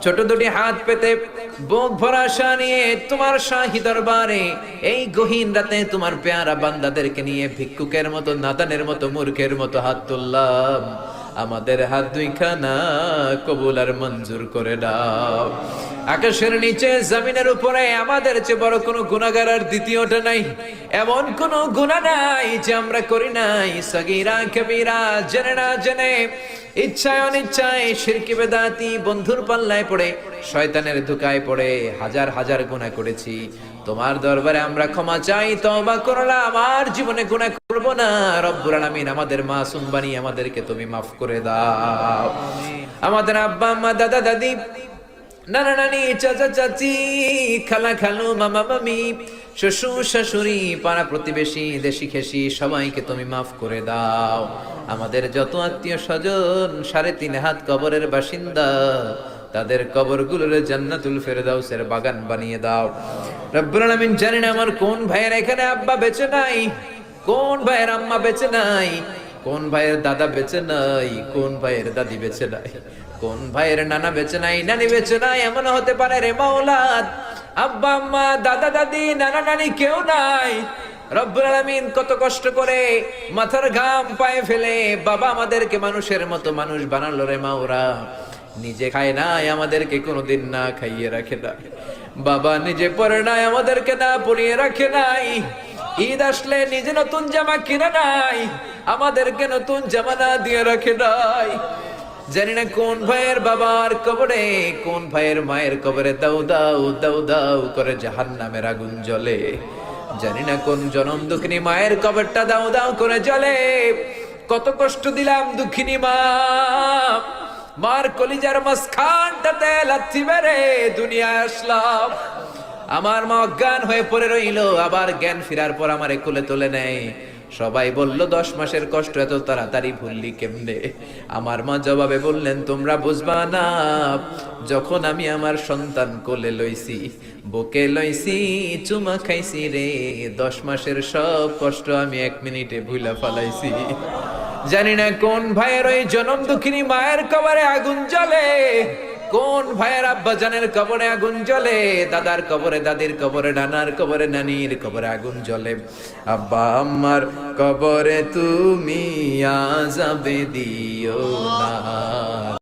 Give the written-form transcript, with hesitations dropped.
ছোট দুটি হাত পেতে বুক ভরা আশা নিয়ে তোমার শাহী দরবারে এই গহীন রাতে তোমার পেয়ারা বান্দাদেরকে নিয়ে ভিক্ষুকের মতো, নাদানের মতো, মূর্খের মতো হাত তুললাম। আমাদের হাত দুইখানা কবুল আর মঞ্জুর করে দাও। আকাশের নিচে জমিনের উপরে আমাদের চেয়ে বড় কোনো গুনাহগার আর দ্বিতীয়টা নাই। এমন কোনো গুনাহ নাই যে আমরা করি নাই, সগীরা কবিরা, জেনে না জেনে, ইচ্ছায় অনিচ্ছায়, শিরকি বেদাতি, বন্ধুর পাল্লায় পড়ে, শয়তানের ধোঁকায় পড়ে হাজার হাজার গুনাহ করেছি। তোমার দরবারে আমরা ক্ষমা চাই, তওবা করলাম, আর জীবনে গুনাহ করব না। রব্বুল আলামিন আমাদের মাসুম বানিয়ে আমাদেরকে তুমি মাফ করে দাও। আমাদের আব্বা আম্মা, দাদা দাদি, নানা নানি, চাচা চাচি, খালা খালু, মামা মামি, শ্বশুর শাশুড়ি, পাড়া প্রতিবেশী, দেশি খেসি, সবাইকে তুমি মাফ করে দাও। আমাদের যত আত্মীয় স্বজন ৩.৫ হাত কবরের বাসিন্দা, তাদের কবরগুলোর জান্নাতুল ফেরদাউসের বাগান বানিয়ে দাও। রব্বুল আলামিন, জানি না আমার কোন ভাইয়ের এখানে আব্বা বেঁচে নাই, কোন ভাইয়ের আম্মা বেঁচে নাই, কোন ভাইয়ের দাদা বেঁচে নাই, কোন ভাইয়ের দাদি বেঁচে নাই, কোন ভাইয়ের নানা বেঁচে নাই, নানি বেঁচে নাই। এমন হতে পারে রে মাওলা, আব্বা আম্মা, দাদা দাদি, নানা নানি কেউ নাই। রব্বুল আলামিন, কত কষ্ট করে মাথার ঘাম পায়ে ফেলে বাবা আমাদেরকে মানুষের মতো মানুষ বানালো রে মাওরা। নিজে খায় নাই, আমাদেরকে কোনোদিন না খাইয়ে রাখে নাই। বাবা নিজে পরে নাই, আমাদেরকে না পরিয়ে রাখে নাই। ঈদ আসলে নিজে নতুন জামা কিনে নাই, আমাদেরকে নতুন জামা না দিয়ে রাখে নাই। জানি না কোন ভাইয়ের বাবার কবরে, কোন ভাইয়ের মায়ের কবরে দাউ দাউ দাউ দাউ করে জাহান্নামের আগুন জ্বলে। জানি না কোন জনম দুঃখিনী মায়ের কবরটা দাউ দাউ করে জ্বলে। কত কষ্ট দিলাম দুঃখিনী মা, মার কলিজার মাঝখানটাতে লাথি মেরে দুনিয়ায় আসলাম। আমার মা অজ্ঞান হয়ে পড়ে রইল, আবার জ্ঞান ফিরার পর আমারে কোলে তুলে নেয়। সবাই বলল 10 মাসের কষ্ট এত তাড়াতাড়ি ভুললি কেমনে? আমার মা জবাবে বললেন, তোমরা বুঝবা না, যখন আমি আমার সন্তান কোলে লইছি, বুকে লইছি, চুমা খাইছি রে, 10 মাসের সব কষ্ট আমি 1 মিনিটে ভুলা ফালাইছি। জানি না কোন ভাইয়ের ওই জনম দুঃখিনী মায়ের কবরে আগুন জ্বলে, কোন ভাইয়ের আব্বা জানের কবরে আগুন জ্বলে, দাদার কবরে, দাদির কবরে, নানার কবরে, নানির কবরে আগুন জ্বলে। আব্বা আম্মার কবরে তুমি আযাব দিও না।